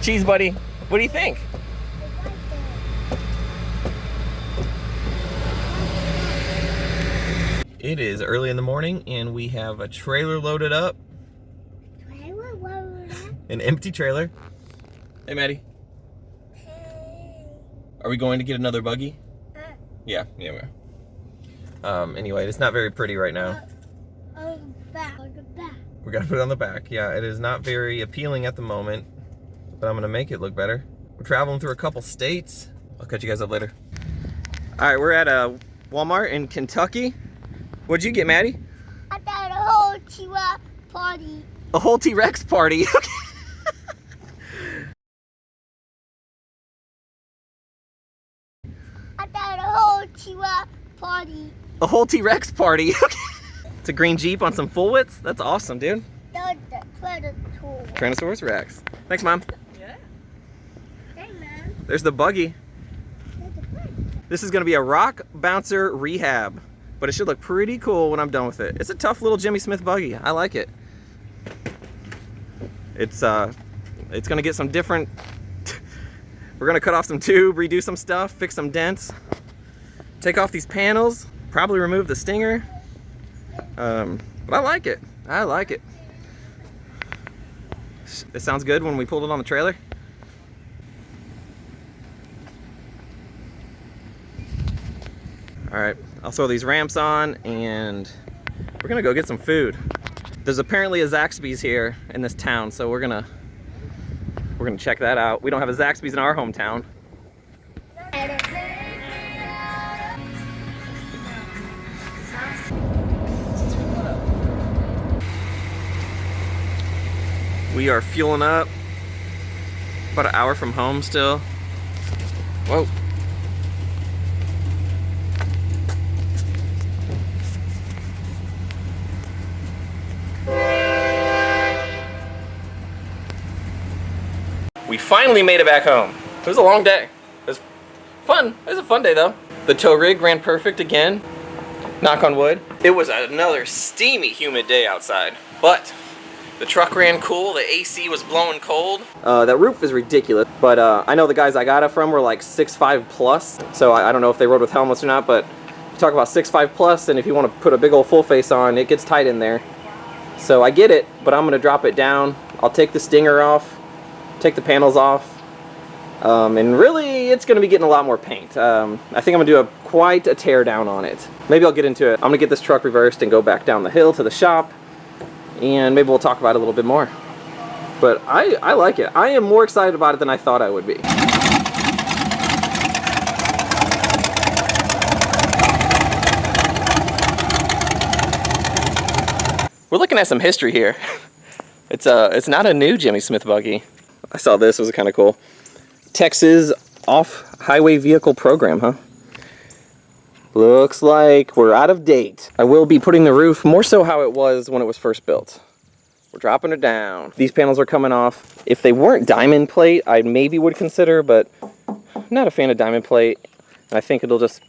Cheese buddy, what do you think? It is early in the morning and we have a trailer loaded up. An empty trailer. Hey Maddie. Hey. Are we going to get another buggy? Yeah, we are. Anyway, it's not very pretty right now. On the back. We gotta put it on the back. Yeah, it is not very appealing at the moment, but I'm gonna make it look better. We're traveling through a couple states. I'll catch you guys up later. All right, we're at a Walmart in Kentucky. What'd you get, Maddie? I got a whole T-Rex party. A whole T-Rex party. I got a whole T-Rex party. A whole T-Rex party. It's a green Jeep on some full widths. That's awesome, dude. That's the Predator. Tyrannosaurus Rex. Thanks, Mom. Yeah. Hey, man. There's the buggy. This is gonna be a rock bouncer rehab, but it should look pretty cool when I'm done with it. It's a tough little Jimmy Smith buggy. I like it. It's gonna get some different. We're gonna cut off some tube, redo some stuff, fix some dents, take off these panels, probably remove the stinger. But I like it. I like it. It sounds good when we pulled it on the trailer. All right, I'll throw these ramps on and we're gonna go get some food. There's apparently a Zaxby's here in this town, so we're gonna check that out. We don't have a Zaxby's in our hometown. We are fueling up. About an hour from home still. Whoa. We finally made it back home. It was a long day. It was fun. It was a fun day though. The tow rig ran perfect again. Knock on wood. It was another steamy, humid day outside, but the truck ran cool. The AC was blowing cold. That roof is ridiculous, but I know the guys I got it from were like 6'5 plus, so I don't know if they rode with helmets or not, but you talk about 6'5 plus, and if you want to put a big old full face on, it gets tight in there. So I get it, but I'm gonna drop it down. I'll take the stinger off, take the panels off, and really it's gonna be getting a lot more paint. I think I'm gonna do quite a tear down on it. Maybe I'll get into it. I'm gonna get this truck reversed and go back down the hill to the shop, and maybe we'll talk about it a little bit more. But I like it. I am more excited about it than I thought I would be. We're looking at some history here. It's not a new Jimmy Smith buggy. I saw this, it was kind of cool. Texas Off-Highway Vehicle Program, huh? Looks like we're out of date. I will be putting the roof more so how it was when it was first built. We're dropping it down. These panels are coming off. If they weren't diamond plate, I maybe would consider, but I'm not a fan of diamond plate. And I think it'll just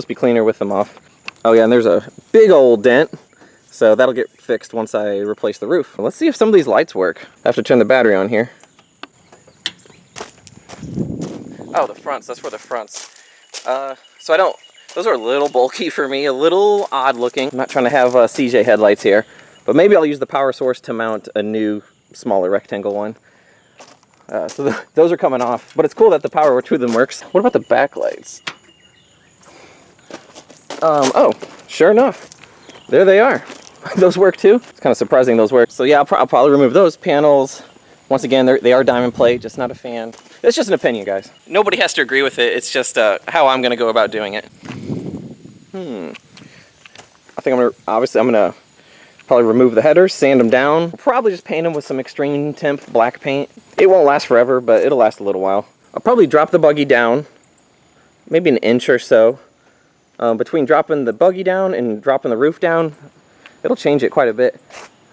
be cleaner with them off. Oh yeah, and there's a big old dent. So that'll get fixed once I replace the roof. Let's see if some of these lights work. I have to turn the battery on here. Oh, the fronts, that's for the fronts. Those are a little bulky for me, a little odd looking. I'm not trying to have CJ headlights here, but maybe I'll use the power source to mount a new, smaller rectangle one. Those are coming off, but it's cool that the power to them works. What about the backlights? Oh, sure enough, there they are. Those work too. It's kind of surprising those work. So yeah, I'll probably remove those panels. Once again, they are diamond plate, just not a fan. It's just an opinion, guys. Nobody has to agree with it. It's just how I'm gonna go about doing it. I think I'm gonna probably remove the headers, sand them down. Probably just paint them with some extreme temp black paint. It won't last forever, but it'll last a little while. I'll probably drop the buggy down, maybe an inch or so. Between dropping the buggy down and dropping the roof down, it'll change it quite a bit.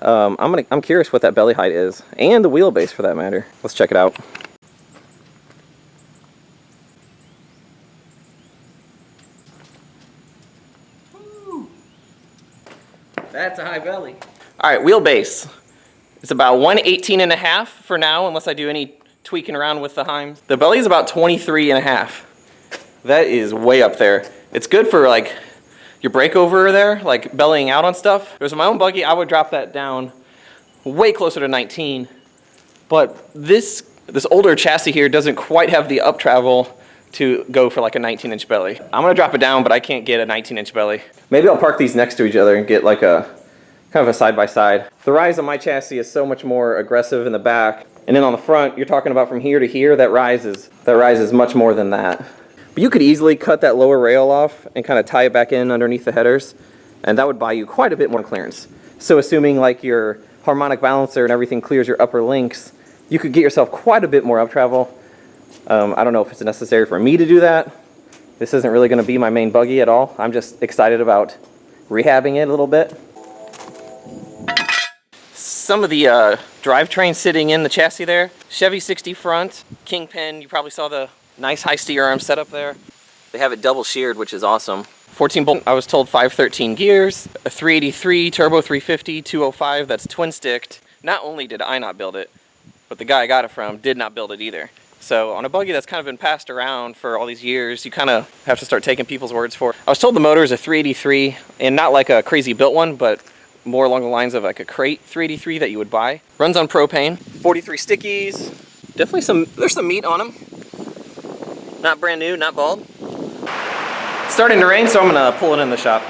I'm curious what that belly height is, and the wheelbase for that matter. Let's check it out. That's a high belly. All right, wheelbase. It's about 118.5 for now, unless I do any tweaking around with the Heims. The belly is about 23 and a half. That is way up there. It's good for like your breakover there, like bellying out on stuff. If it was my own buggy, I would drop that down way closer to 19. But this older chassis here doesn't quite have the up travel to go for like a 19-inch belly. I'm gonna drop it down, but I can't get a 19-inch belly. Maybe I'll park these next to each other and get like a kind of a side-by-side. The rise on my chassis is so much more aggressive in the back. And then on the front, you're talking about from here to here, that rise is much more than that. But you could easily cut that lower rail off and kind of tie it back in underneath the headers, and that would buy you quite a bit more clearance. So assuming like your harmonic balancer and everything clears your upper links, you could get yourself quite a bit more up travel. I don't know if it's necessary for me to do that. This isn't really going to be my main buggy at all. I'm just excited about rehabbing it a little bit. Some of the drivetrain sitting in the chassis there. Chevy 60 front, Kingpin. You probably saw the nice high steer arm setup there. They have it double sheared, which is awesome. 14 bolt, I was told 513 gears, a 383 turbo 350, 205, that's twin sticked. Not only did I not build it, but the guy I got it from did not build it either. So on a buggy that's kind of been passed around for all these years, you kind of have to start taking people's words for it. I was told the motor is a 383, and not like a crazy built one, but more along the lines of like a crate 383 that you would buy. Runs on propane. 43 stickies. Definitely there's some meat on them. Not brand new, not bald. It's starting to rain, so I'm gonna pull it in the shop.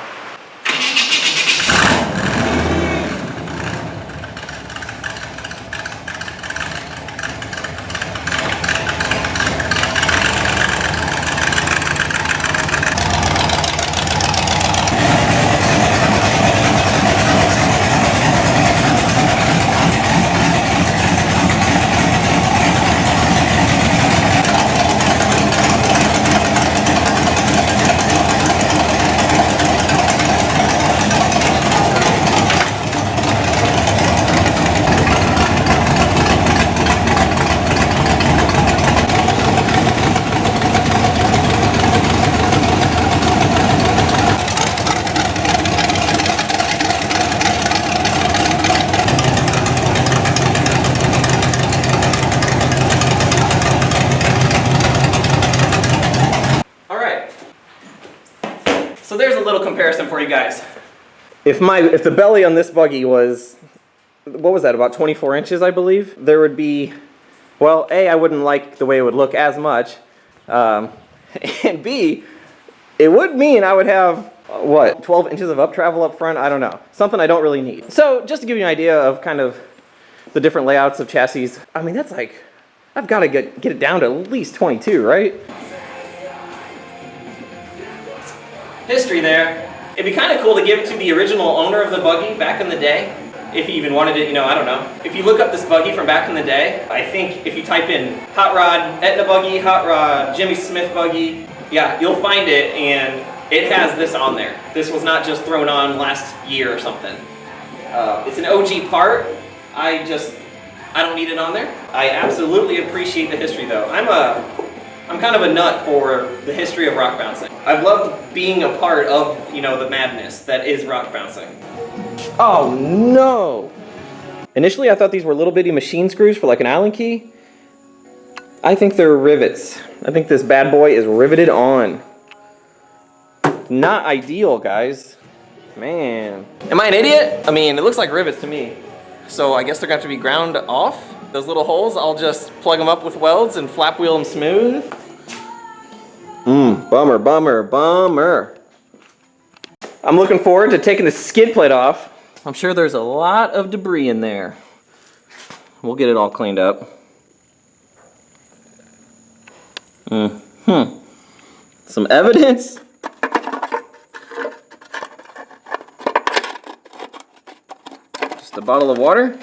So there's a little comparison for you guys. If the belly on this buggy was, what was that, about 24 inches, I believe, there would be, well, A, I wouldn't like the way it would look as much, and B, it would mean I would have, what, 12 inches of up travel up front? I don't know. Something I don't really need. So just to give you an idea of kind of the different layouts of chassis, I mean, that's like, I've got to get it down to at least 22, right? History there. It'd be kind of cool to give it to the original owner of the buggy back in the day. If he even wanted it, you know, I don't know. If you look up this buggy from back in the day, I think if you type in Hot Rod Etna buggy, Hot Rod Jimmy Smith buggy, yeah, you'll find it, and it has this on there. This was not just thrown on last year or something. It's an OG part. I don't need it on there. I absolutely appreciate the history though. I'm kind of a nut for the history of rock bouncing. I've loved being a part of, you know, the madness that is rock bouncing. Oh no! Initially I thought these were little bitty machine screws for like an Allen key. I think they're rivets. I think this bad boy is riveted on. Not ideal, guys. Man. Am I an idiot? I mean, it looks like rivets to me. So I guess they're going to have to be ground off. Those little holes, I'll just plug them up with welds and flap wheel them smooth. Bummer, bummer, bummer. I'm looking forward to taking the skid plate off. I'm sure there's a lot of debris in there. We'll get it all cleaned up. Some evidence. Just a bottle of water.